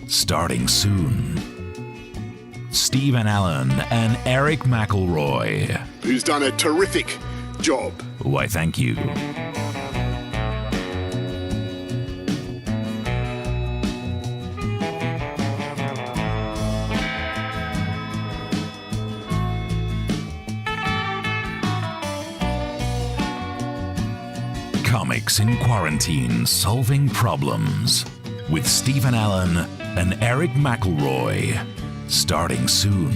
starting soon. Stephen Allen and Erich McElroy. Who's done a terrific job. Why, thank you. Comics in Quarantine Solving Problems with Stephen Allen and Erich McElroy. Starting soon.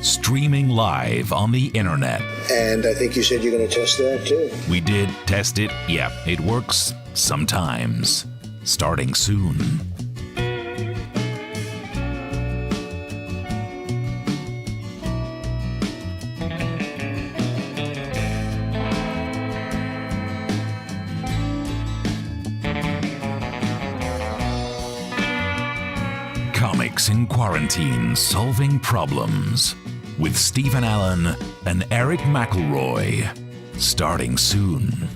Streaming live on the internet. And I think you said you're going to test that too. We did test it. Yeah, it works sometimes. Starting soon. Comics in Quarantine Solving Problems with Stephen Allen and Erich McElroy. Starting soon.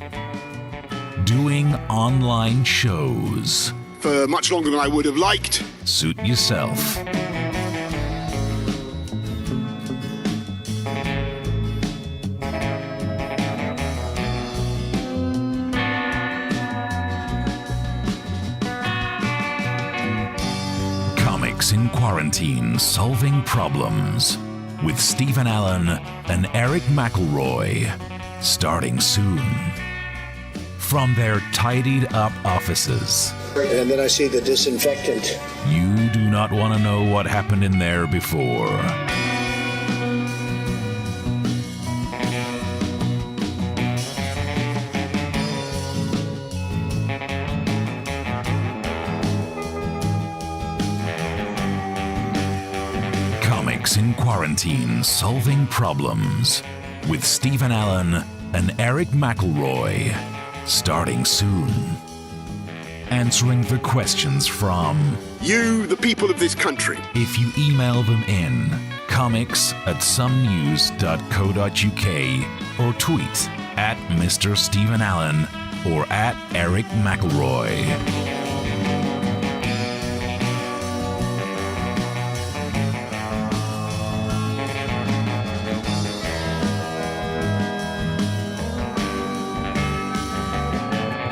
Doing online shows. For much longer than I would have liked. Suit yourself. Comics in Quarantine Solving Problems with Stephen Allen and Erich McElroy. Starting soon. From their tidied up offices. And then I see the disinfectant. You do not want to know what happened in there before. Comics in Quarantine Solving Problems with Stephen Allen and Erich McElroy. Starting soon. Answering the questions from you, the people of this country. If you email them in comics@somenews.co.uk or tweet at Mr. Stephen Allen or at Erich McElroy.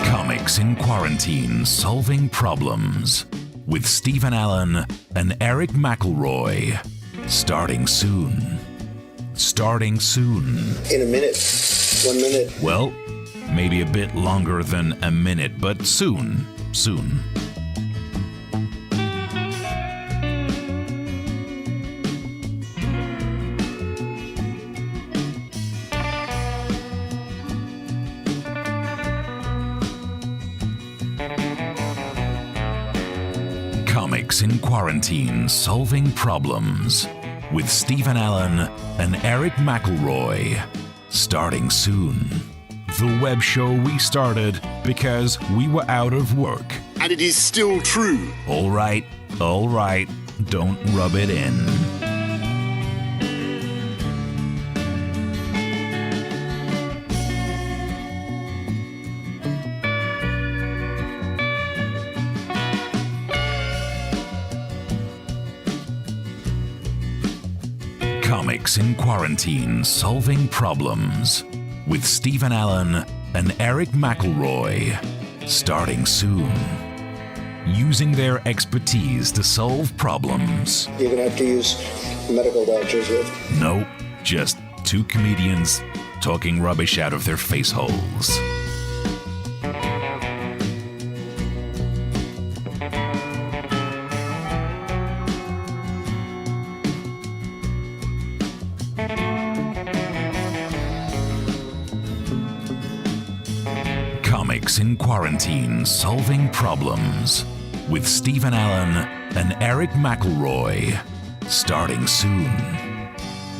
Comics in Quarantine Solving Problems with Stephen Allen and Erich McElroy. Starting soon. Starting soon. In a minute. 1 minute. Well, maybe a bit longer than a minute, but soon. Soon. Comics in Quarantine Solving Problems with Stephen Allen and Erich McElroy. Starting soon. The web show we started because we were out of work. And it is still true. All right, don't rub it in. Comics in Quarantine Solving Problems with Stephen Allen and Erich McElroy. Starting soon. Using their expertise to solve problems. You're going to have to use medical doctors with. Nope, just two comedians talking rubbish out of their face holes. Comics in Quarantine Solving Problems with Stephen Allen and Erich McElroy. Starting soon.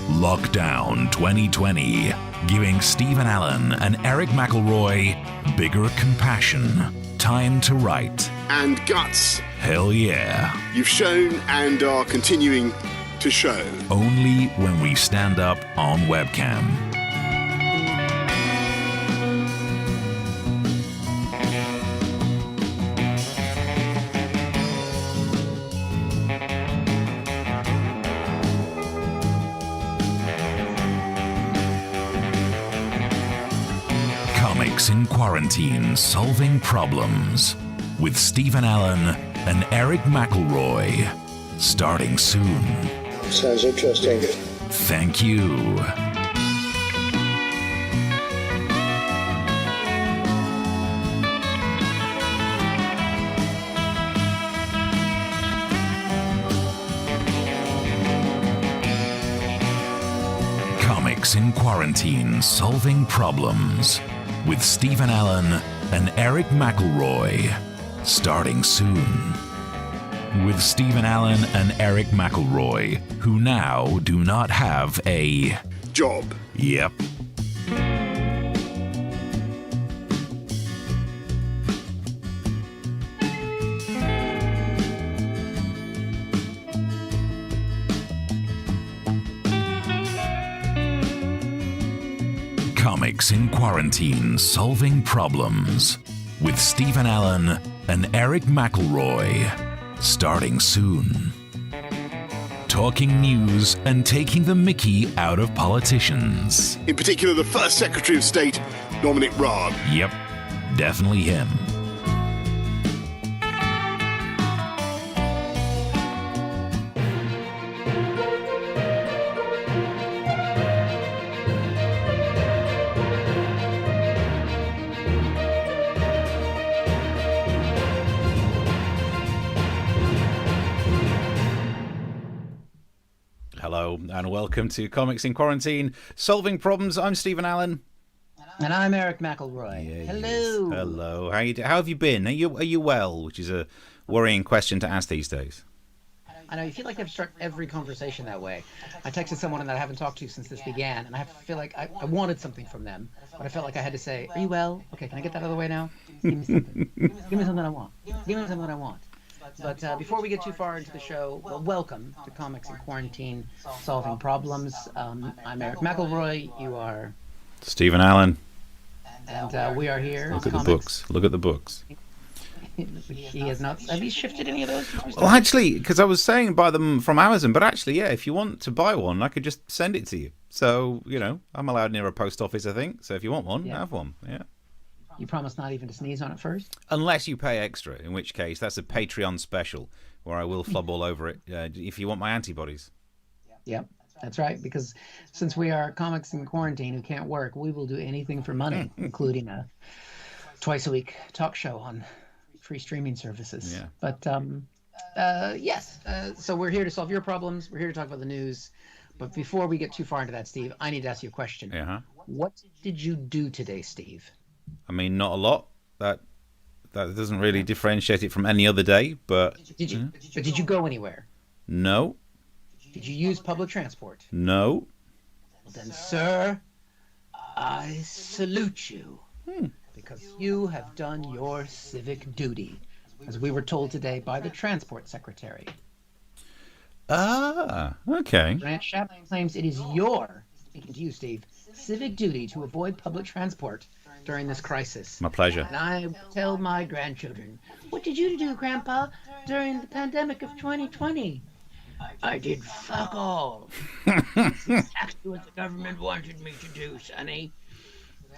Lockdown 2020, giving Stephen Allen and Erich McElroy bigger compassion, time to write. And guts. Hell yeah. You've shown and are continuing to show. Only when we stand up on webcam. Comics in Quarantine Solving Problems with Stephen Allen and Erich McElroy. Starting soon. Sounds interesting. Thank you. Comics in Quarantine Solving Problems with Stephen Allen and Erich McElroy. Starting soon. With Stephen Allen and Erich McElroy, who now do not have a job. Yep. Comics in Quarantine Solving Problems with Stephen Allen and Erich McElroy. Starting soon. Talking news and taking the mickey out of politicians. In particular, the first Secretary of State, Dominic Raab. Yep, definitely him. Hello and welcome to Comics in Quarantine, Solving Problems. I'm Stephen Allen. And I'm Erich McElroy. Yeah, Hello. yes. Hello. How have you been? Are you well? Which is a worrying question to ask these days. I know, you feel like I've struck every conversation that way. I texted someone that I haven't talked to since this began, and I feel like I wanted something from them, but I felt like I had to say, are you well? Okay, can I get that out of the way now? Give me something. Give me something I want. Give me something I want. But before we get too far into the show, well, welcome to Comics in Quarantine, Solving Problems. I'm Erich McElroy. You are Stephen Allen. And we are here. Look at the books. Look at the books. He has not. Have you shifted any of those? Well, actually, because I was saying buy them from Amazon, but actually, yeah, if you want to buy one, I could just send it to you. So, I'm allowed near a post office, I think. So if you want one, have one. Yeah. You promise not even to sneeze on it first? Unless you pay extra, in which case that's a Patreon special where I will flub all over it if you want my antibodies. Yep, that's right. Because since we are comics in quarantine who can't work, we will do anything for money, including a twice-a-week talk show on free streaming services. Yeah. But yes, so we're here to solve your problems. We're here to talk about the news. But before we get too far into that, Steve, I need to ask you a question. Uh-huh. What did you do today, Steve? I mean, not a lot. That doesn't really differentiate it from any other day, but... Did you go anywhere? No. Did you use public transport? No. Well, then, sir, I salute you. Because you have done your civic duty, as we were told today by the Transport Secretary. Ah, okay. Grant Shapman claims it is your, speaking to you, Steve, civic duty to avoid public transport during this crisis. My pleasure. And I tell my grandchildren, what did you do, Grandpa, during the pandemic of 2020? I did fuck all. That's exactly what the government wanted me to do, Sonny.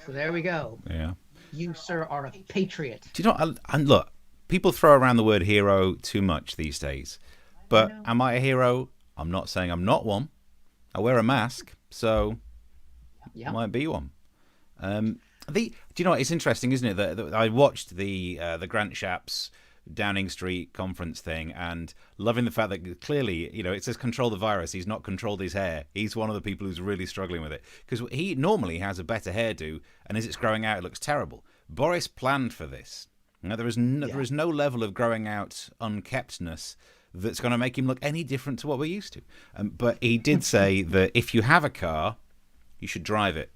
So there we go. Yeah. You, sir, are a patriot. Do you know, and look, people throw around the word hero too much these days. But am I a hero? I'm not saying I'm not one. I wear a mask, so I might be one. Do you know what? It's interesting, isn't it? That I watched the Grant Shapps Downing Street conference thing, and loving the fact that clearly, it says control the virus. He's not controlled his hair. He's one of the people who's really struggling with it because he normally has a better hairdo, and as it's growing out, it looks terrible. Boris planned for this. There is no level of growing out unkeptness that's going to make him look any different to what we're used to. But he did say that if you have a car, you should drive it.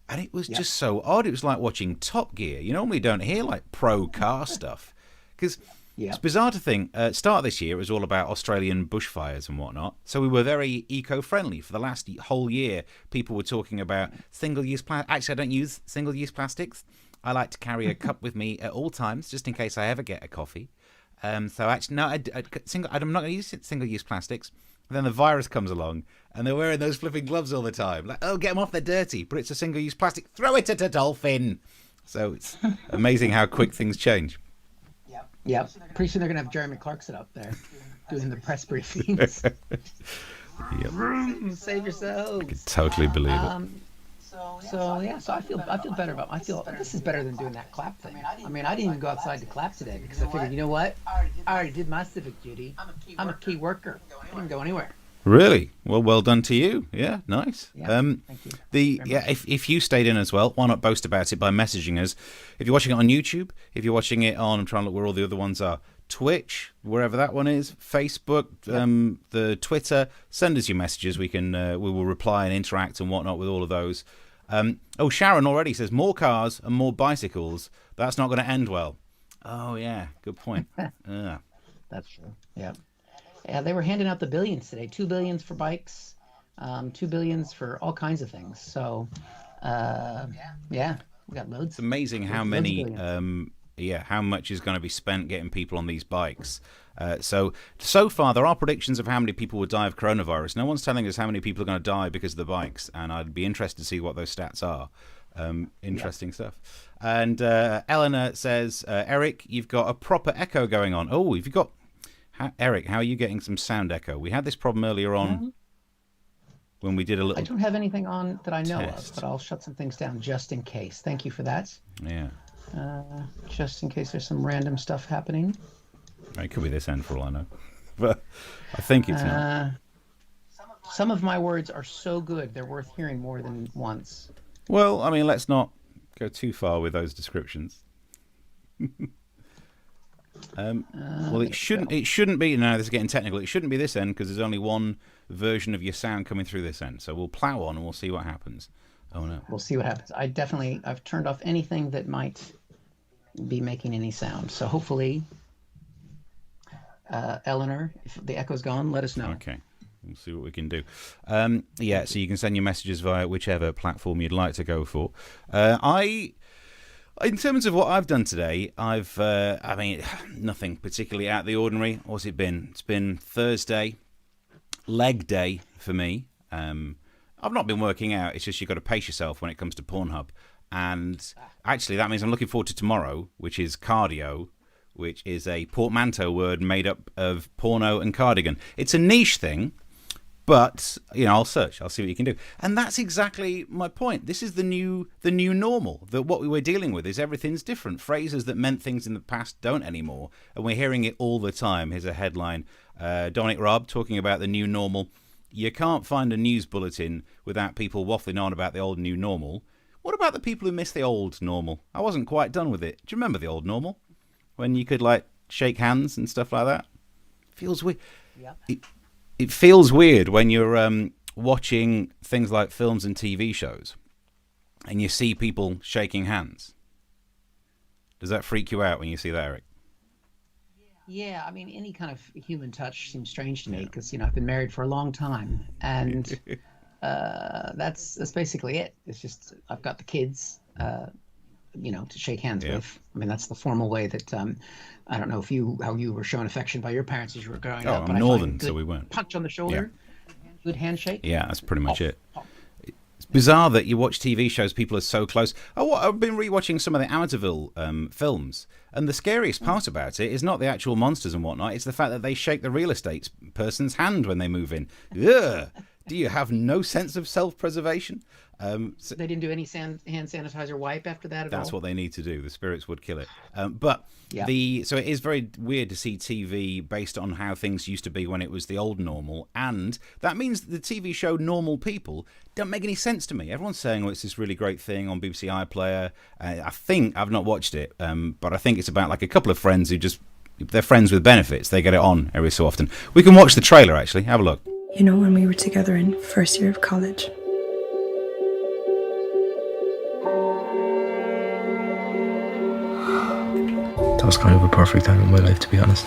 And it was just so odd. It was like watching Top Gear. You normally don't hear like pro car stuff. Because it's bizarre to think, start of this year, it was all about Australian bushfires and whatnot. So we were very eco-friendly. For the last whole year, people were talking about single-use plastic. Actually, I don't use single-use plastics. I like to carry a cup with me at all times, just in case I ever get a coffee. So actually, no, I'm not going to use single-use plastics. Then the virus comes along, and they're wearing those flipping gloves all the time. Like, oh, get them off, they're dirty. But it's a single-use plastic. Throw it at a dolphin. So it's amazing how quick things change. Yep. Pretty soon they're going to have Jeremy Clarkson up there doing the press briefings. Yep. Save yourselves. Totally believe it. So I feel better about. I feel this is better than doing that clap thing. I mean, I didn't even go outside to clap today because I figured, you know what? I already did my civic duty. I'm a key worker. I didn't go anywhere. Really? Well done to you. Yeah, nice. Yeah, thank you. If you stayed in as well, why not boast about it by messaging us? If you're watching it on YouTube, if you're watching it on, I'm trying to look where all the other ones are, Twitch, wherever that one is, Facebook, the Twitter, send us your messages. We will reply and interact and whatnot with all of those. Sharon already says more cars and more bicycles. That's not going to end well. Oh yeah, good point. That's true. Yeah. Yeah, they were handing out the billions today. 2 billion for bikes, 2 billion for all kinds of things. So, we got loads. It's amazing how many, how much is going to be spent getting people on these bikes. So far, there are predictions of how many people will die of coronavirus. No one's telling us how many people are going to die because of the bikes, and I'd be interested to see what those stats are. Interesting stuff. And Eleanor says, Eric, you've got a proper echo going on. Oh, have you got... Eric, how are you getting some sound echo? We had this problem earlier on when we did a little... I don't have anything on that I know test. of, but I'll shut some things down just in case. Thank you for that. Yeah. Just in case there's some random stuff happening. It could be this end for all I know. But I think it's not. Some of my words are so good, they're worth hearing more than once. Well, I mean, let's not go too far with those descriptions. It shouldn't be. No, this is getting technical. It shouldn't be this end because there's only one version of your sound coming through this end. So we'll plow on and we'll see what happens. Oh no. We'll see what happens. I've turned off anything that might be making any sound. So hopefully, Eleanor, if the echo's gone, let us know. Okay. We'll see what we can do. So you can send your messages via whichever platform you'd like to go for. In terms of what I've done today, nothing particularly out of the ordinary. What's it been? It's been Thursday, leg day for me. I've not been working out. It's just you've got to pace yourself when it comes to Pornhub. And actually, that means I'm looking forward to tomorrow, which is cardio, which is a portmanteau word made up of porno and cardigan. It's a niche thing. But, I'll search. I'll see what you can do. And that's exactly my point. This is the new normal. That what we were dealing with is everything's different. Phrases that meant things in the past don't anymore. And we're hearing it all the time. Here's a headline. Dominic Raab talking about the new normal. You can't find a news bulletin without people waffling on about the old new normal. What about the people who miss the old normal? I wasn't quite done with it. Do you remember the old normal? When you could, shake hands and stuff like that? Feels weird. Yeah. It feels weird when you're watching things like films and TV shows and you see people shaking hands. Does that freak you out when you see that, Eric? Yeah, I mean, any kind of human touch seems strange to me because, I've been married for a long time. And that's basically it. It's just I've got the kids, to shake hands with. I mean, that's the formal way that I don't know how you were shown affection by your parents as you were growing up. I'm Northern, so we weren't. Punch on the shoulder, good handshake. Yeah, that's pretty much it. It's bizarre that you watch TV shows, people are so close. I've been rewatching some of the Amityville films, and the scariest part about it is not the actual monsters and whatnot. It's the fact that they shake the real estate person's hand when they move in. Ugh. Do you have no sense of self-preservation? So they didn't do any hand sanitizer wipe after that at all? That's what they need to do. The spirits would kill it. So it is very weird to see TV based on how things used to be when it was the old normal. And that means the TV show Normal People don't make any sense to me. Everyone's saying, it's this really great thing on BBC iPlayer. I think, I've not watched it, but I think it's about a couple of friends who they're friends with benefits. They get it on every so often. We can watch the trailer, actually. Have a look. When we were together in first year of college. That was kind of a perfect time in my life, to be honest.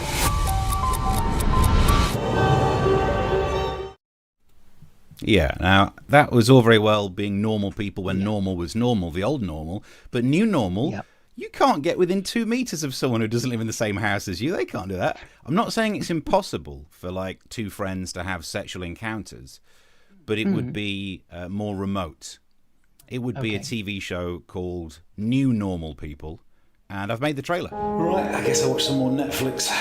Yeah, now, that was all very well being normal people when normal was normal, the old normal. But new normal, you can't get within 2 meters of someone who doesn't live in the same house as you. They can't do that. I'm not saying it's impossible for, two friends to have sexual encounters, but it would be more remote. It would be a TV show called New Normal People, and I've made the trailer. Right, I guess I'll watch some more Netflix.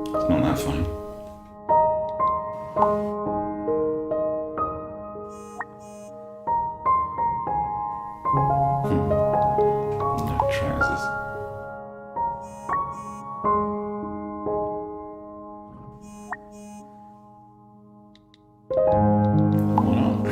It's not that funny. No trousers. Why not?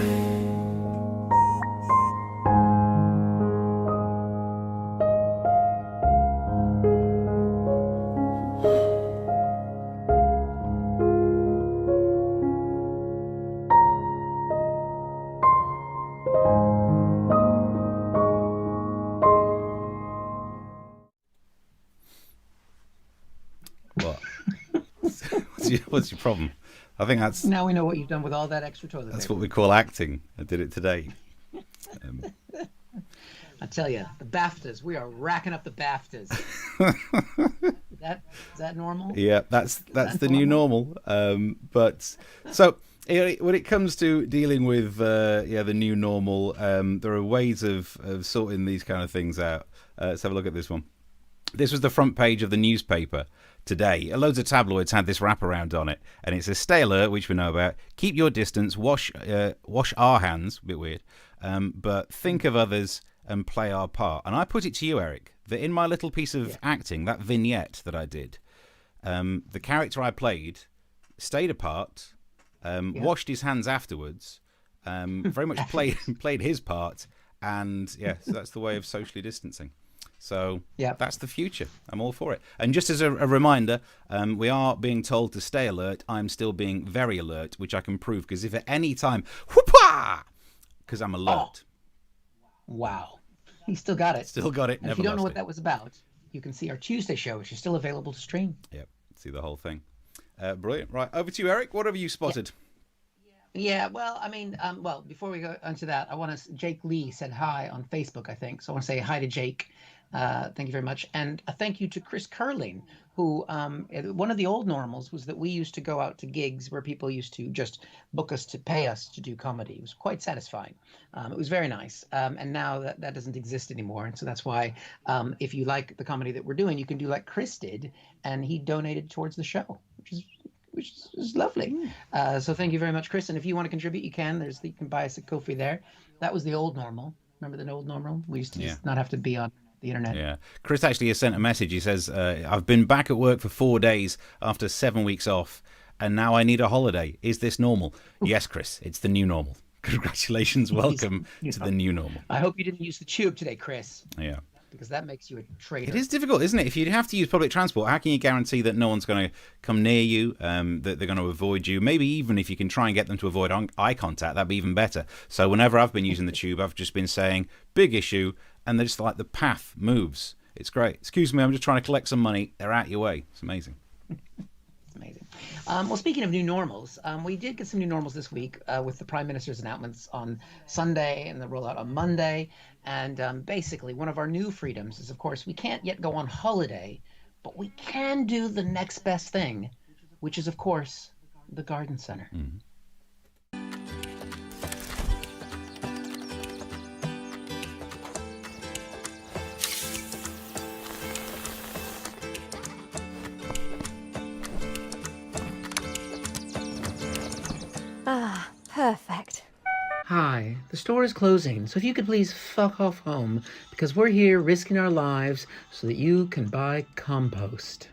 What? What's your problem? I think that's Now we know what you've done with all that extra toilet that's paper. what we call acting. I did it today. I tell you, the BAFTAs, we are racking up the BAFTAs. Is that normal? Yeah, that's the new normal. But so when it comes to dealing with the new normal, there are ways of sorting these kind of things out. Let's have a look at this one. This was the front page of the newspaper today. Loads of tabloids had this wraparound on it, and it says, "Stay alert," which we know about. "Keep your distance. Wash our hands." A bit weird, but think of others and play our part. And I put it to you, Eric, that in my little piece of acting, that vignette that I did, the character I played stayed apart, washed his hands afterwards, very much played his part, and so that's the way of socially distancing. So that's the future. I'm all for it. And just as a reminder, we are being told to stay alert. I'm still being very alert, which I can prove, because if at any time, whoopah, because I'm alert. Wow. He still got it. Still got it. And if you don't know what that was about, you can see our Tuesday show, which is still available to stream. Yep. See the whole thing. Brilliant. Right. Over to you, Eric. What have you spotted? Yeah, well, I mean, before we go into that, Jake Lee said hi on Facebook, I think. So I want to say hi to Jake. Thank you very much. And a thank you to Chris Curling, who one of the old normals was that we used to go out to gigs where people used to just book us to pay us to do comedy. It was quite satisfying. It was very nice. And now that doesn't exist anymore. And so that's why if you like the comedy that we're doing, you can do like Chris did, and he donated towards the show, which is lovely. So thank you very much, Chris. And if you want to contribute, you can. You can buy us a Ko-fi there. That was the old normal. Remember the old normal? We used to just not have to be on the internet. Yeah. Chris actually has sent a message. He says, I've been back at work for 4 days after 7 weeks off, and now I need a holiday. Is this normal? Yes, Chris, it's the new normal. Congratulations. Welcome to the new normal. I hope you didn't use the tube today, Chris. Yeah. Because that makes you a traitor. It is difficult, isn't it? If you have to use public transport, how can you guarantee that no one's going to come near you, that they're going to avoid you? Maybe even if you can try and get them to avoid eye contact, that'd be even better. So whenever I've been using the tube, I've just been saying, big issue, and they're just like the path moves. It's great. Excuse me, I'm just trying to collect some money. They're out your way. It's amazing. It's amazing. Well, speaking of new normals, we did get some new normals this week with the Prime Minister's announcements on Sunday and the rollout on Monday. And basically, one of our new freedoms is, of course, we can't yet go on holiday, but we can do the next best thing, which is, of course, the garden center. Mm-hmm. Ah, perfect. Hi, the store is closing, so if you could please fuck off home, because we're here risking our lives so that you can buy compost.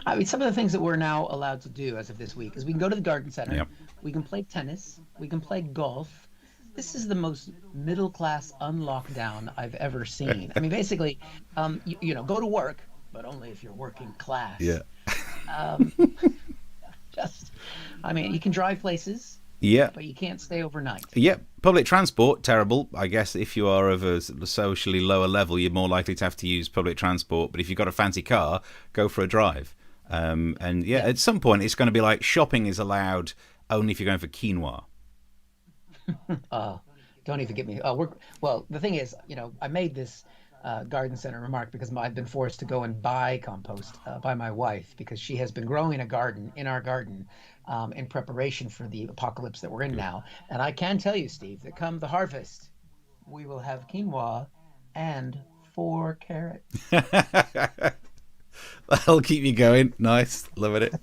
I mean, some of the things that we're now allowed to do as of this week is we can go to the garden center, we can play tennis, we can play golf. This is the most middle-class unlockdown I've ever seen. I mean, basically, you know, go to work, but only if you're working class. Yeah. I mean, you can drive places. Yeah. But you can't stay overnight. Yep. Public transport, terrible. I guess if you are of a socially lower level, you're more likely to have to use public transport. But if you've got a fancy car, go for a drive. And yeah, at some point, it's going to be like shopping is allowed only if you're going for quinoa. Don't even get me. Well, the thing is, I made this garden center remark because I've been forced to go and buy compost by my wife because she has been growing a garden in our garden in preparation for the apocalypse that we're in now. And I can tell you, Steve, that come the harvest, we will have quinoa and 4 carrots. That'll keep you going. Nice. Loving it.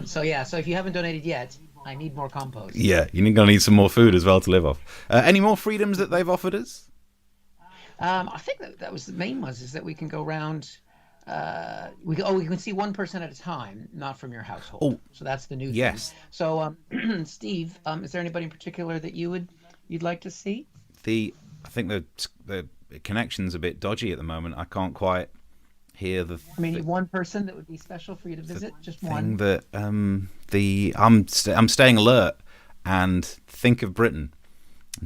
So if you haven't donated yet, I need more compost. Yeah, you're going to need some more food as well to live off. Any more freedoms that they've offered us? I think that was the main ones, is that we can go around. We can see one person at a time, not from your household. So that's the new thing. So, Steve, is there anybody in particular that you'd like to see? I think the connection's a bit dodgy at the moment. I can't quite hear the. One person that would be special for you to visit, just one. That I'm staying alert and think of Britain.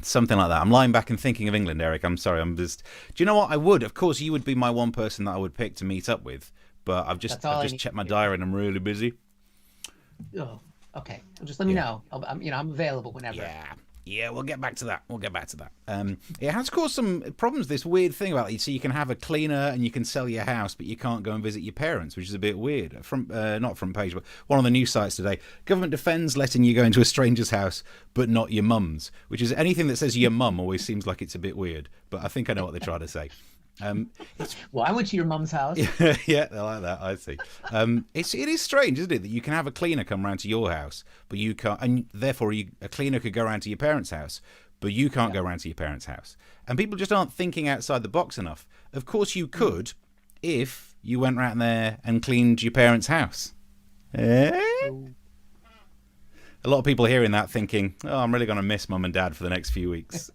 Something like that. I'm lying back and thinking of England, Eric. I'm sorry. Do you know what? I would. Of course, you would be my one person that I would pick to meet up with. But I've just checked my diary and I'm really busy. Oh, okay. Well, just let me know. I'm available whenever. Yeah. We'll get back to that. It has caused some problems. This weird thing about it. So you can have a cleaner and you can sell your house, but you can't go and visit your parents, which is a bit weird. Not front page, but one of the news sites today. Government defends letting you go into a stranger's house, but not your mum's. Which is anything that says your mum always seems like it's a bit weird. But I think I know what they're trying to say. Well, I went to your mum's house. Yeah, they like that. I see. It is strange, isn't it, that you can have a cleaner come round to your house, but you can't, and therefore a cleaner could go round to your parents' house, but you can't go round to your parents' house. And people just aren't thinking outside the box enough. Of course, you could if you went round there and cleaned your parents' house. A lot of people hearing that thinking, I'm really going to miss mum and dad for the next few weeks.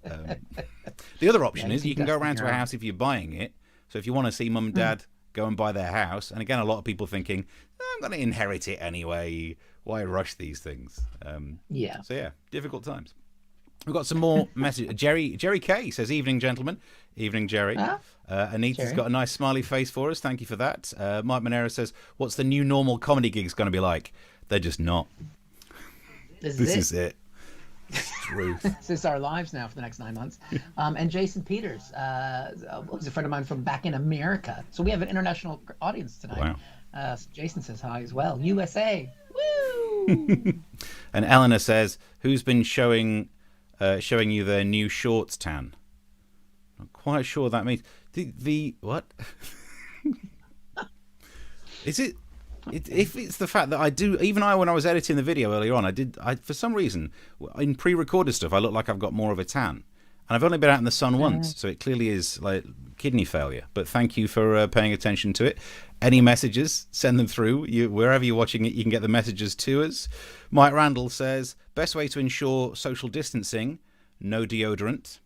The other option is you can go around to a house if you're buying it. So if you want to see mum and dad, go and buy their house. And again, a lot of people thinking, I'm going to inherit it anyway. Why rush these things? So difficult times. We've got some more messages. Jerry K says, evening, gentlemen. Evening, Jerry. Anita's got a nice smiley face for us. Thank you for that. Mike Monero says, what's the new normal comedy gigs going to be like? They're just not. This is it. It's truth. This is our lives now for the next 9 months. And Jason Peters, who's a friend of mine from back in America. So we have an international audience tonight. Wow. So Jason says hi as well. USA. Woo! And Eleanor says, who's been showing you their new shorts tan? Not quite sure what that means. The what? Is it? If it's the fact that I do, even when I was editing the video earlier on, I for some reason, in pre-recorded stuff, I look like I've got more of a tan. And I've only been out in the sun once, so it clearly is like kidney failure. But thank you for paying attention to it. Any messages, send them through. Wherever you're watching it, you can get the messages to us. Mike Randall says, best way to ensure social distancing, no deodorant.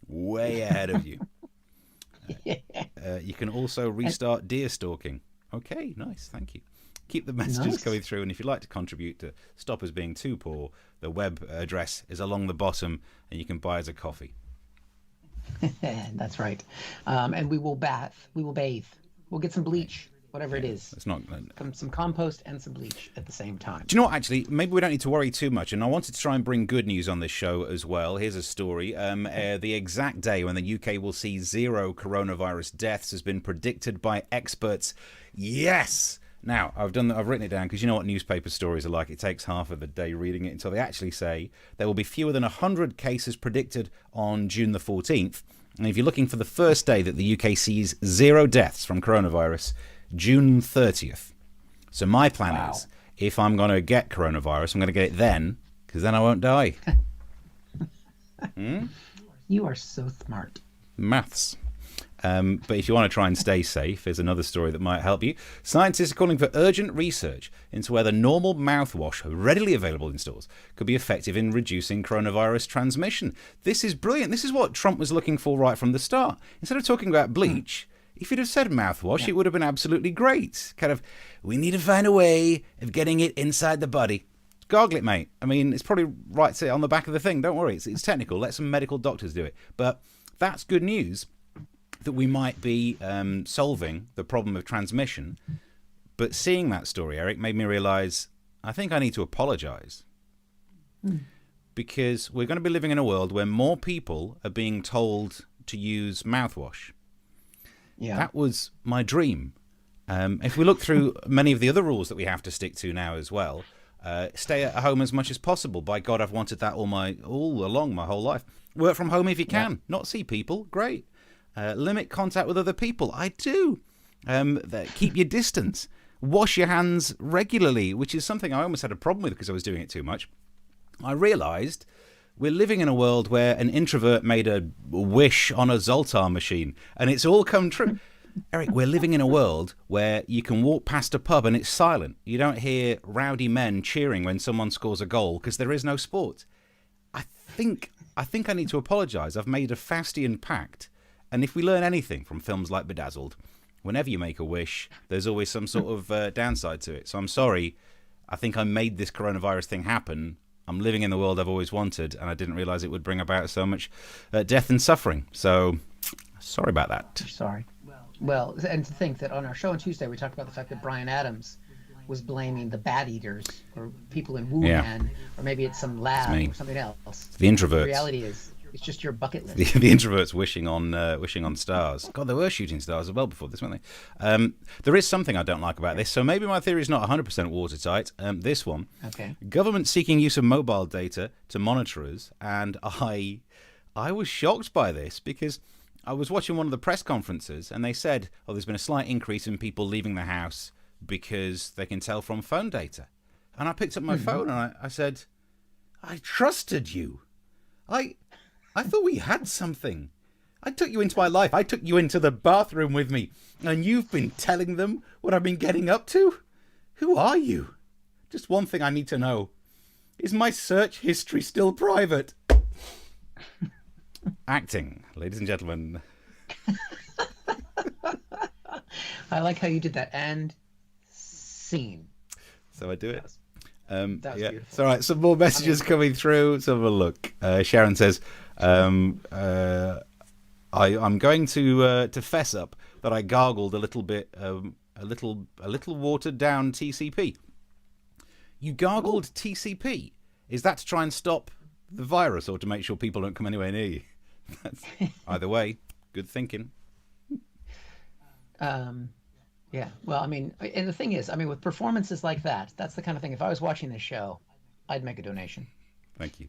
Way ahead of you. You can also restart deer stalking. Okay, nice, thank you. Keep the messages coming through, and if you'd like to contribute to stop us being too poor, the web address is along the bottom, and you can buy us a coffee. That's right. And we will bathe. We will bathe. We'll get some bleach, whatever it is. It's not some compost and some bleach at the same time. Do you know what, actually, maybe we don't need to worry too much, and I wanted to try and bring good news on this show as well. Here's a story. The exact day when the UK will see 0 coronavirus deaths has been predicted by experts. Yes! Now, I've written it down because you know what newspaper stories are like. It takes half of the day reading it until they actually say there will be fewer than 100 cases predicted on June the 14th. And if you're looking for the first day that the UK sees 0 deaths from coronavirus, June 30th. So my plan is, if I'm going to get coronavirus, I'm going to get it then, because then I won't die. You are so smart. Maths. But if you want to try and stay safe, here's another story that might help you. Scientists are calling for urgent research into whether normal mouthwash, readily available in stores, could be effective in reducing coronavirus transmission. This is brilliant. This is what Trump was looking for right from the start. Instead of talking about bleach, if you'd have said mouthwash, it would have been absolutely great. We need to find a way of getting it inside the body. gargle it, mate. I mean, it's probably right to on the back of the thing. Don't worry, it's technical. Let some medical doctors do it. But that's good news that we might be solving the problem of transmission. But seeing that story, Eric, made me realise I think I need to apologise. Because we're going to be living in a world where more people are being told to use mouthwash. Yeah. That was my dream. If we look through many of the other rules that we have to stick to now as well, stay at home as much as possible. By God, I've wanted that all along my whole life. Work from home if you can. Not see people. Great. Limit contact with other people. I do. Keep your distance. Wash your hands regularly, which is something I almost had a problem with because I was doing it too much. I realised we're living in a world where an introvert made a wish on a Zoltar machine, and it's all come true. Eric, we're living in a world where you can walk past a pub and it's silent. You don't hear rowdy men cheering when someone scores a goal because there is no sport. I think I need to apologise. I've made a Faustian pact, and if we learn anything from films like Bedazzled, whenever you make a wish, there's always some sort of downside to it. So I'm sorry. I think I made this coronavirus thing happen. I'm living in the world I've always wanted, and I didn't realise it would bring about so much death and suffering. So, sorry about that. Sorry. Well, and to think that on our show on Tuesday, we talked about the fact that Bryan Adams was blaming the bat eaters or people in Wuhan, or maybe it's some lab or something else. The introverts. The reality is, it's just your bucket list. The introverts wishing on stars. God, they were shooting stars as well before this, weren't they? There is something I don't like about this, so maybe my theory is not 100% watertight. This one. Okay. Government seeking use of mobile data to monitor us, and I was shocked by this because I was watching one of the press conferences and they said, there's been a slight increase in people leaving the house because they can tell from phone data. And I picked up my phone and I said, I trusted you. I thought we had something. I took you into my life. I took you into the bathroom with me. And you've been telling them what I've been getting up to? Who are you? Just one thing I need to know. Is my search history still private? Acting, ladies and gentlemen. I like how you did that. And scene. So I do it. That was beautiful. It's all right. Some more messages coming through. Let's have a look. Sharon says, I'm going to fess up that I gargled a little bit, a little watered down TCP. You gargled TCP. Is that to try and stop the virus or to make sure people don't come anywhere near you? Either way, good thinking. Yeah, well, I mean, and the thing is, I mean, with performances like that, that's the kind of thing, if I was watching this show, I'd make a donation. Thank you.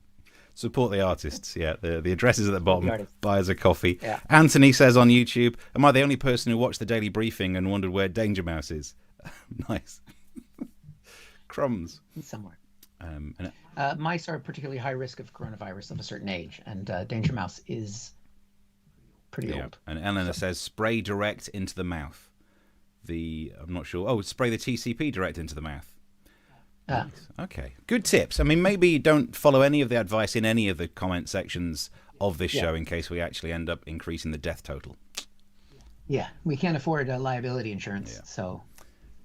Support the artists, yeah. The address is at the bottom. Buy us a coffee. Yeah. Anthony says on YouTube, am I the only person who watched the Daily Briefing and wondered where Danger Mouse is? Nice. Crumbs. Somewhere. Mice are particularly high risk of coronavirus of a certain age, and Danger Mouse is pretty old. And Eleanor says, spray direct into the mouth. I'm not sure. Spray the TCP direct into the mouth. Nice. Okay. Good tips. I mean, maybe don't follow any of the advice in any of the comment sections of this show in case we actually end up increasing the death total. Yeah, we can't afford liability insurance, so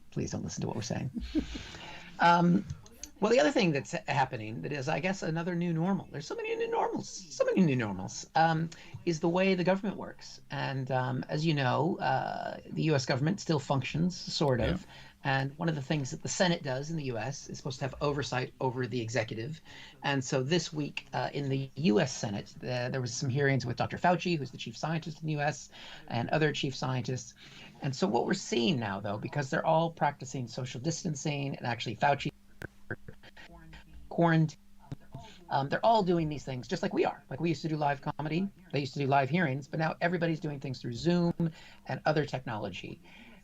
please don't listen to what we're saying. Well, the other thing that's happening that is, I guess, another new normal. There's so many new normals, is the way the government works. And as you know, the U.S. government still functions, sort of. Yeah. And one of the things that the Senate does in the U.S. is supposed to have oversight over the executive. And so this week in the U.S. Senate, there was some hearings with Dr. Fauci, who's the chief scientist in the U.S., and other chief scientists. And so what we're seeing now, though, because they're all practicing social distancing, and actually Fauci quarantine. They're all doing these things just like we are. Like we used to do live comedy, they used to do live hearings, but now everybody's doing things through Zoom and other technology.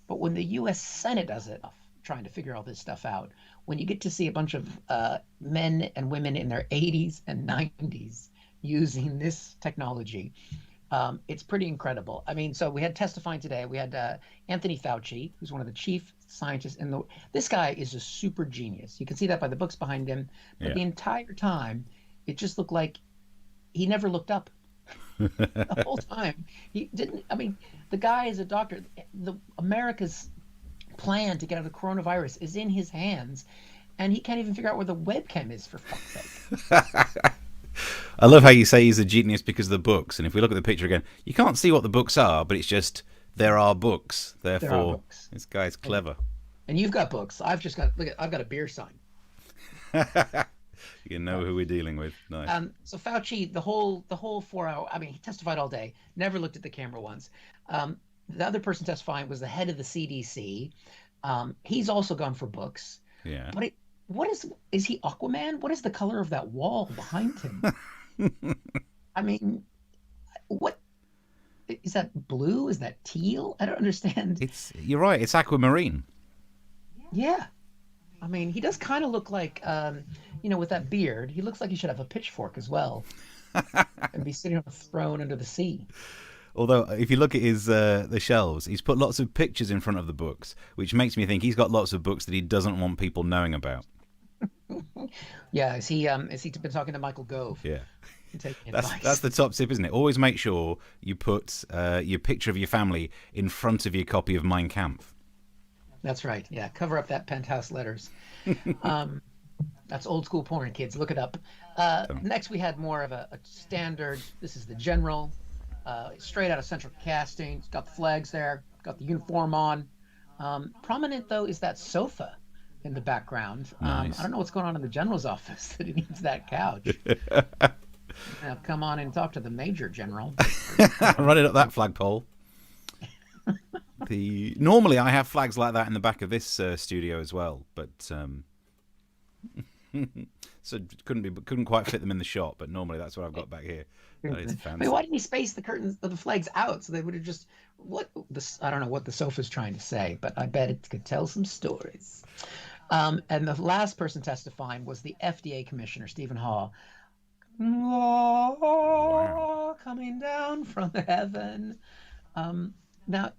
But when the U.S. Senate does it, trying to figure all this stuff out, when you get to see a bunch of men and women in their 80s and 90s using this technology, it's pretty incredible. I mean, so we had testifying today. We had Anthony Fauci, who's one of the chief scientists this guy is a super genius. You can see that by the books behind him. But the entire time, it just looked like he never looked up. The whole time. He didn't. I mean, the guy is a doctor. America's plan to get out of the coronavirus is in his hands. and he can't even figure out where the webcam is, for fuck's sake. I love how you say he's a genius because of the books. And if we look at the picture again, you can't see what the books are, but it's just there are books. Therefore, books. This guy's clever. And you've got books. I've got a beer sign. You know who we're dealing with. Nice. So Fauci, the whole 4 hour. I mean, he testified all day. Never looked at the camera once. The other person testifying was the head of the CDC. He's also gone for books. Yeah. But what is he Aquaman? What is the color of that wall behind him? I mean, what is that? Blue? Is that teal? I don't understand. You're right. It's aquamarine. Yeah. I mean, he does kind of look like, with that beard, he looks like he should have a pitchfork as well, and be sitting on a throne under the sea. Although, if you look at his the shelves, he's put lots of pictures in front of the books, which makes me think he's got lots of books that he doesn't want people knowing about. Yeah, is he been talking to Michael Gove? Yeah, that's the top tip, isn't it? Always make sure you put your picture of your family in front of your copy of Mein Kampf. That's right. Yeah, cover up that penthouse letters. That's old school porn, kids. Look it up. Next, we had more of a standard. This is the general. Straight out of Central Casting. It's got the flags there, got the uniform on. Prominent, though, is that sofa in the background. Nice. I don't know what's going on in the general's office that he needs that couch. Now, come on and talk to the major general. Running up that flagpole. Normally, I have flags like that in the back of this studio as well, but so couldn't quite fit them in the shot. But normally, that's what I've got back here. That is fancy. Why didn't he space the curtains of the flags out so they would have just I don't know what the sofa's trying to say, but I bet it could tell some stories. And the last person testifying was the FDA commissioner, Stephen Hall. Wow. Coming down from heaven. Now,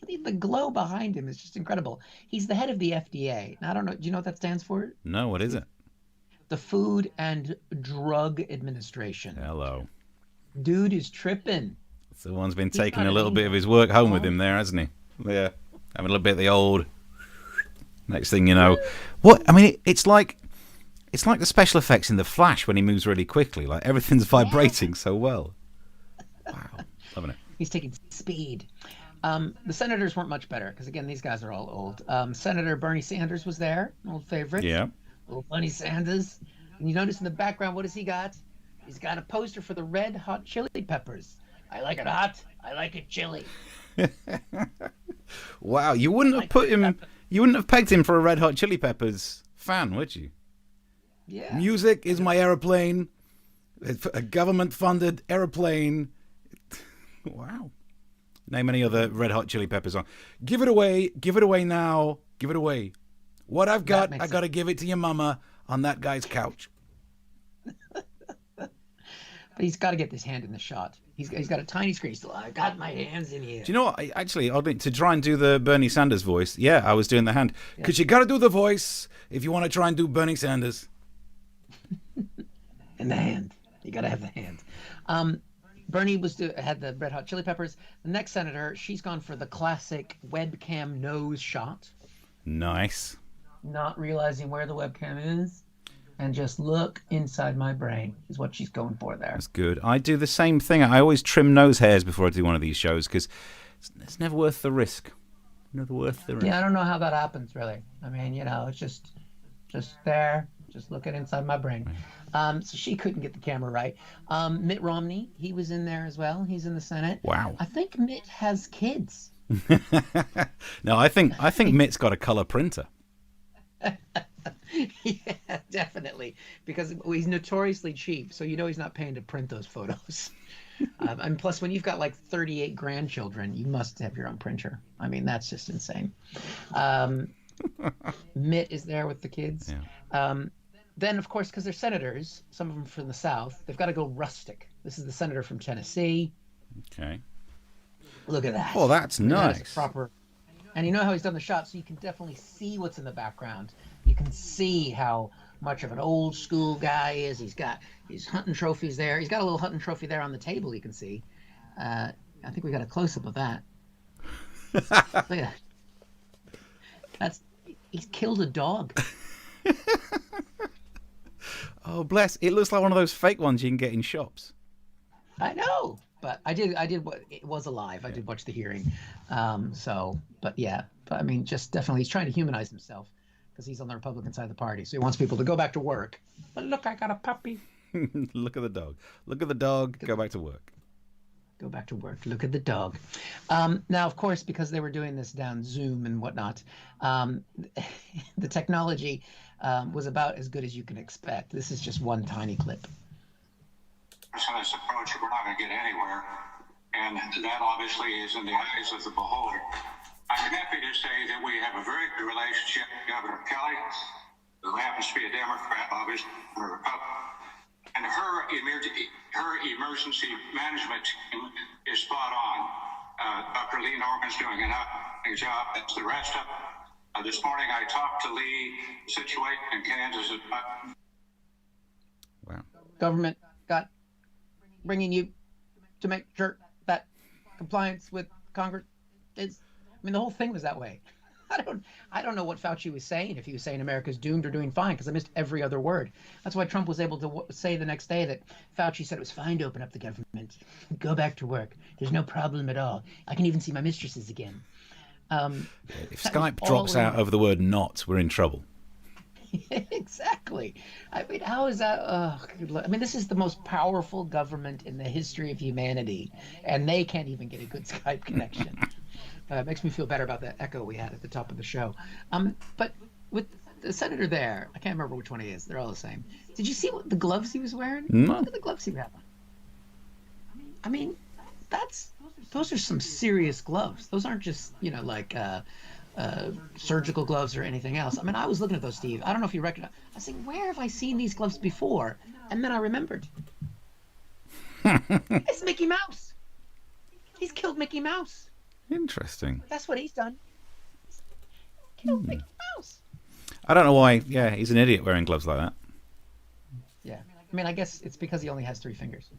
the glow behind him is just incredible. He's the head of the FDA. Now, I don't know. Do you know what that stands for? No, what is it? The Food and Drug Administration. Hello. Dude is tripping. Someone's been taking a little bit of his work home with him there, hasn't he? Yeah. Having a little bit of the old. Next thing you know. What? I mean, it's like the special effects in The Flash when he moves really quickly. Like everything's vibrating so well. Wow. Loving it. He's taking speed. The senators weren't much better because, again, these guys are all old. Senator Bernie Sanders was there, an old favorite. Yeah. Little Bernie Sanders. And you notice in the background, what has he got? He's got a poster for the Red Hot Chili Peppers. I like it hot. I like it chili. Wow, you wouldn't have pegged him for a Red Hot Chili Peppers fan, would you? Yeah. Music is my airplane. It's a government-funded airplane. Wow. Name any other Red Hot Chili Peppers song. Give it away now. Give it away. What I've got, I got to give it to your mama on that guy's couch. But he's got to get his hand in the shot. He's got a tiny screen. Still, I got my hands in here. Do you know what? I'll be, to try and do the Bernie Sanders voice. Yeah, I was doing the hand. Because you got to do the voice if you want to try and do Bernie Sanders. In the hand. You got to have the hand. Bernie had the Red Hot Chili Peppers. The next senator, she's gone for the classic webcam nose shot. Nice. Not realizing where the webcam is. And just look inside my brain is what she's going for there. That's good. I do the same thing. I always trim nose hairs before I do one of these shows because it's never worth the risk. Never worth the risk. Yeah, I don't know how that happens, really. I mean, it's just there, just looking inside my brain. So she couldn't get the camera right. Mitt Romney, he was in there as well. He's in the Senate. Wow. I think Mitt has kids. No, I think Mitt's got a color printer. Yeah, definitely, because he's notoriously cheap, so he's not paying to print those photos. And plus, when you've got like 38 grandchildren, you must have your own printer. I mean, that's just insane. Mitt is there with the kids. Yeah. Then, of course, because they're senators, some of them from the South, they've got to go rustic. This is the senator from Tennessee. Okay. Look at that. Oh, that's nice. Proper. And you know how he's done the shot, so you can definitely see what's in the background. You can see how much of an old school guy he is. He's got his hunting trophies there. He's got a little hunting trophy there on the table, you can see. I think we got a close-up of that. Look at that. He's killed a dog. Oh, bless. It looks like one of those fake ones you can get in shops. I know, but I did. It was alive. I did watch the hearing. But I mean, just definitely, he's trying to humanize himself because he's on the Republican side of the party. So he wants people to go back to work. But look, I got a puppy. Look at the dog. Look at the dog. Go back to work. Go back to work. Look at the dog. Now, of course, because they were doing this down Zoom and whatnot, the technology was about as good as you can expect. This is just one tiny clip. On this approach, we're not going to get anywhere, and that obviously is in the eyes of the beholder. I'm happy to say that we have a very good relationship with Governor Kelly, who happens to be a Democrat, obviously, and a Republican. And her emergency management team is spot on. Dr. Lee Norman's doing an outstanding job. That's the rest of it. This morning I talked to Lee. The situation in Kansas is Wow. Government got bringing you to make sure that compliance with Congress is. I mean, the whole thing was that way. I don't know what Fauci was saying, if he was saying America's doomed or doing fine, because I missed every other word. That's why Trump was able to say the next day that Fauci said it was fine to open up the government. Go back to work. There's no problem at all. I can even see my mistresses again. If Skype drops out over the word not, we're in trouble. Exactly. I mean, how is that? I mean, this is the most powerful government in the history of humanity, and they can't even get a good Skype connection. It makes me feel better about that echo we had at the top of the show. But with the senator there, I can't remember which one he is. They're all the same. Did you see what the gloves he was wearing? No. Look at the gloves he had on. I mean, those are some serious gloves. Those aren't just, like surgical gloves or anything else. I mean, I was looking at those, Steve. I don't know if you recognize. I was saying, where have I seen these gloves before? And then I remembered. It's Mickey Mouse. He's killed Mickey Mouse. Interesting. That's what he's done. Killed Mickey Mouse. I don't know why. Yeah, he's an idiot wearing gloves like that. Yeah. I mean, I guess it's because he only has 3 fingers.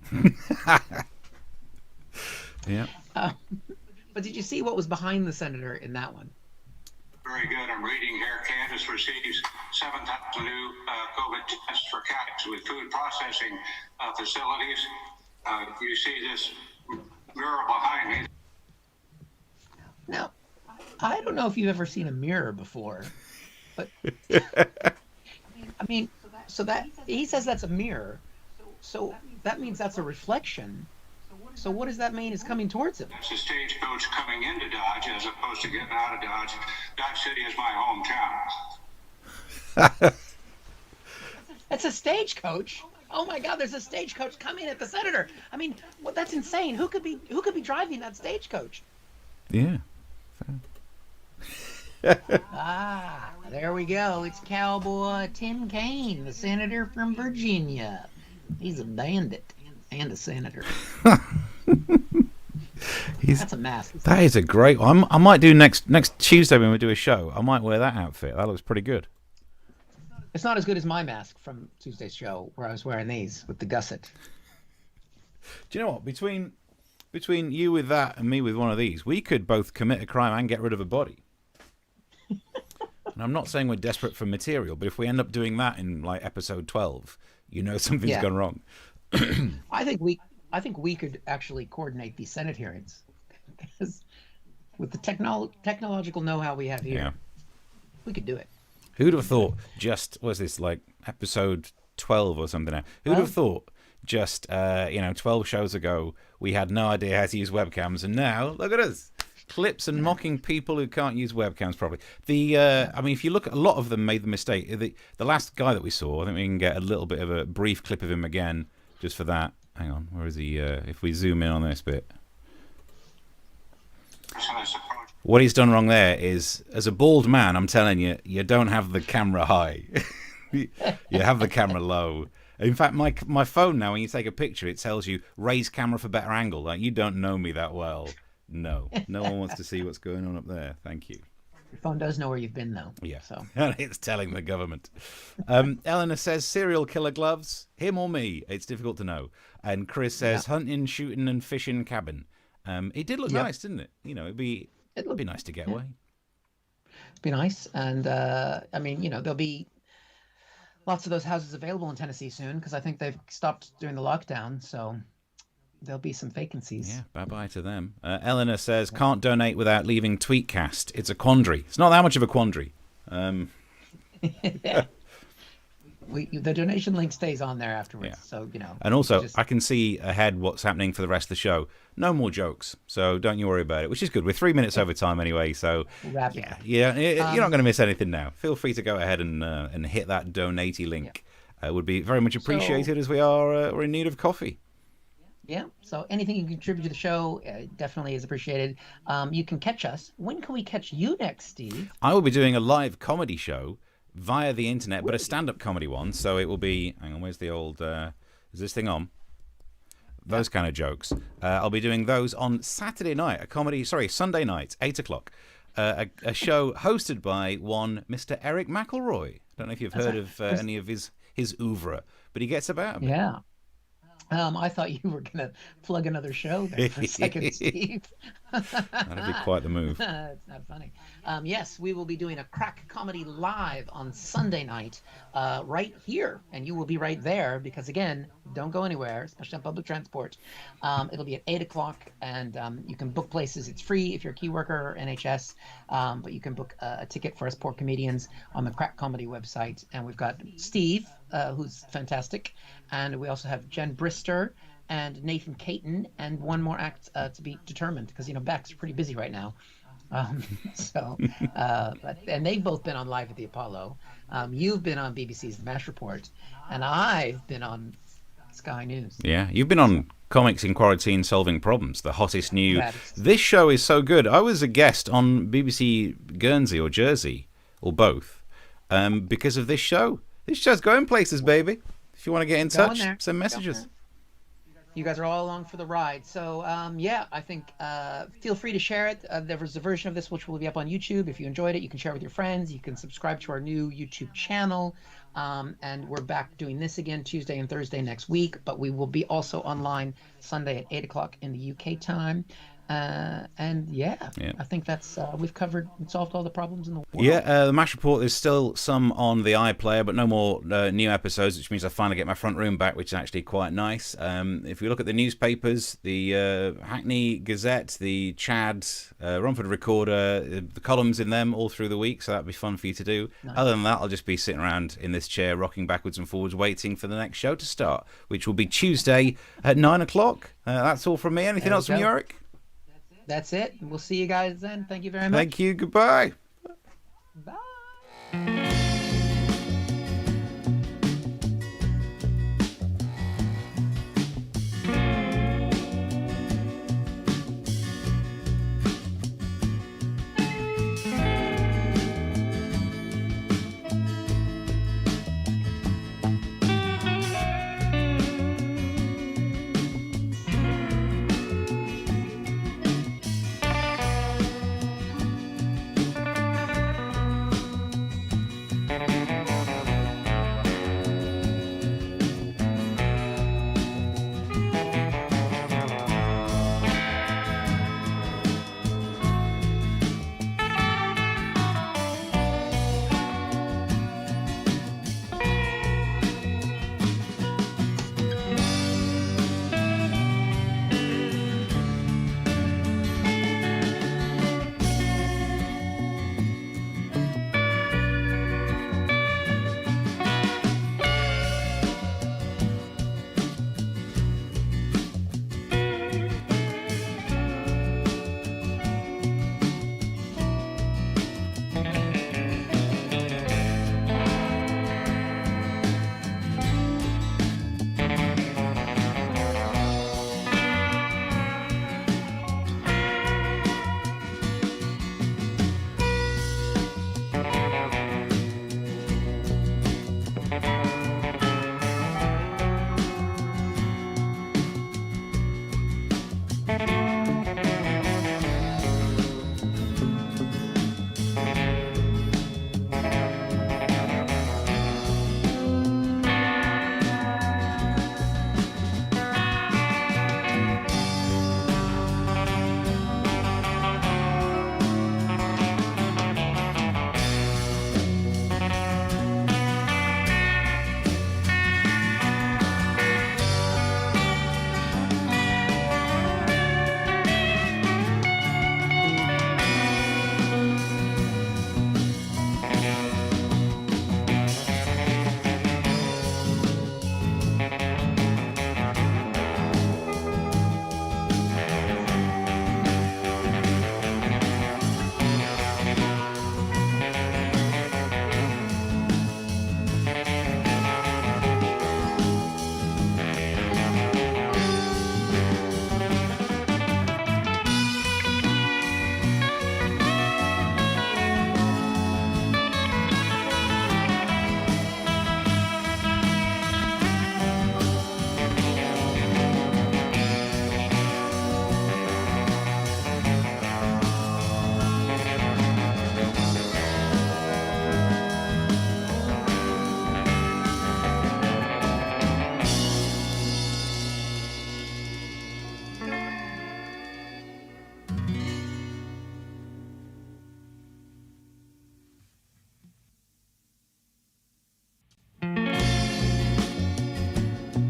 Yeah. But did you see what was behind the senator in that one? very good. I'm reading here. Kansas receives 7,000 new COVID tests for cats with food processing facilities. You see this mural behind me. Now, I don't know if you've ever seen a mirror before, but I mean, so that he says that's a mirror, so that means that's a reflection. So what does that mean is coming towards him? That's a stagecoach coming into Dodge as opposed to getting out of Dodge. Dodge City is my hometown. That's a stagecoach. Oh my God, there's a stagecoach coming at the senator. I mean, well, that's insane. Who could be driving that stagecoach? Yeah. Ah, there we go. It's Cowboy Tim Kaine, the senator from Virginia. He's a bandit and a senator. That's a mask. That is a great one. I might do next Tuesday when we do a show. I might wear that outfit. That looks pretty good. It's not as good as my mask from Tuesday's show where I was wearing these with the gusset. Do you know what? Between you with that and me with one of these, we could both commit a crime and get rid of a body. And I'm not saying we're desperate for material, but if we end up doing that in like episode 12, something's gone wrong. I think we could actually coordinate these Senate hearings because with the technological know-how we have here, we could do it. Who'd have thought was this like episode 12 or something now? Who'd have thought just 12 shows ago we had no idea how to use webcams, and now look at us. Clips and mocking people who can't use webcams properly. If you look, a lot of them made the mistake. The last guy that we saw, I think we can get a little bit of a brief clip of him again, just for that. Hang on, where is he? If we zoom in on this bit, what he's done wrong there is, as a bald man, I'm telling you, you don't have the camera high. You have the camera low. In fact, my phone now, when you take a picture, it tells you raise camera for better angle. Like, you don't know me that well. No one wants to see what's going on up there. Thank you. Your phone does know where you've been, though. Yeah, so it's telling the government. Eleanor says serial killer gloves, him or me. It's difficult to know. And Chris says hunting, shooting, and fishing cabin. It did look nice, didn't it? It'd be nice to get away. It'd be nice, and there'll be lots of those houses available in Tennessee soon because I think they've stopped during the lockdown. So there'll be some vacancies. Yeah, bye-bye to them. Eleanor says, can't donate without leaving Tweetcast. It's a quandary. It's not that much of a quandary. The donation link stays on there afterwards. Yeah. So, And also, I can see ahead what's happening for the rest of the show. No more jokes, so don't you worry about it, which is good. We're 3 minutes over time anyway, so you're not going to miss anything now. Feel free to go ahead and hit that donatey link. It would be very much appreciated as we're in need of coffee. Yeah, so anything you can contribute to the show definitely is appreciated. You can catch us. When can we catch you next, Steve? I will be doing a live comedy show via the internet, but a stand-up comedy one. So it will be, hang on, where's the old, is this thing on? Those kind of jokes. I'll be doing those on Sunday night, Sunday night, 8 o'clock. A show hosted by one Mr. Erich McElroy. I don't know if you've heard of any of his oeuvre, but he gets about. Yeah. I thought you were going to plug another show there for a second, Steve. That'd be quite the move. It's not funny. Yes, we will be doing a crack comedy live on Sunday night right here. And you will be right there because, again, don't go anywhere, especially on public transport. It'll be at 8 o'clock, and you can book places. It's free if you're a key worker or NHS, but you can book a ticket for us poor comedians on the Crack Comedy website. And we've got Steve, who's fantastic, and we also have Jen Brister and Nathan Caton, and one more act to be determined because Beck's pretty busy right now. And they've both been on Live at the Apollo. You've been on BBC's The MASH Report, and I've been on Sky News. Yeah, you've been on Comics in Quarantine Solving Problems, the hottest new. This show is so good. I was a guest on BBC Guernsey or Jersey, or both, because of this show. This show's going places, baby. If you want to get in touch, send messages. You guys are all along for the ride. So, I think feel free to share it. There was a version of this which will be up on YouTube. If you enjoyed it, you can share it with your friends. You can subscribe to our new YouTube channel. And we're back doing this again Tuesday and Thursday next week. But we will be also online Sunday at 8 o'clock in the UK time. I think that's we've covered and solved all the problems in the world. The MASH Report, there's still some on the iPlayer, but no more new episodes, which means I finally get my front room back, which is actually quite nice. If we look at the newspapers, the Hackney Gazette, the Chad, Romford Recorder, the columns in them all through the week, so that'd be fun for you to do. Nice. Other than that, I'll just be sitting around in this chair, rocking backwards and forwards, waiting for the next show to start, which will be Tuesday at 9 o'clock. That's all from me. Anything else from you, Eric? That's it. We'll see you guys then. Thank you very much. Thank you. Goodbye. Bye.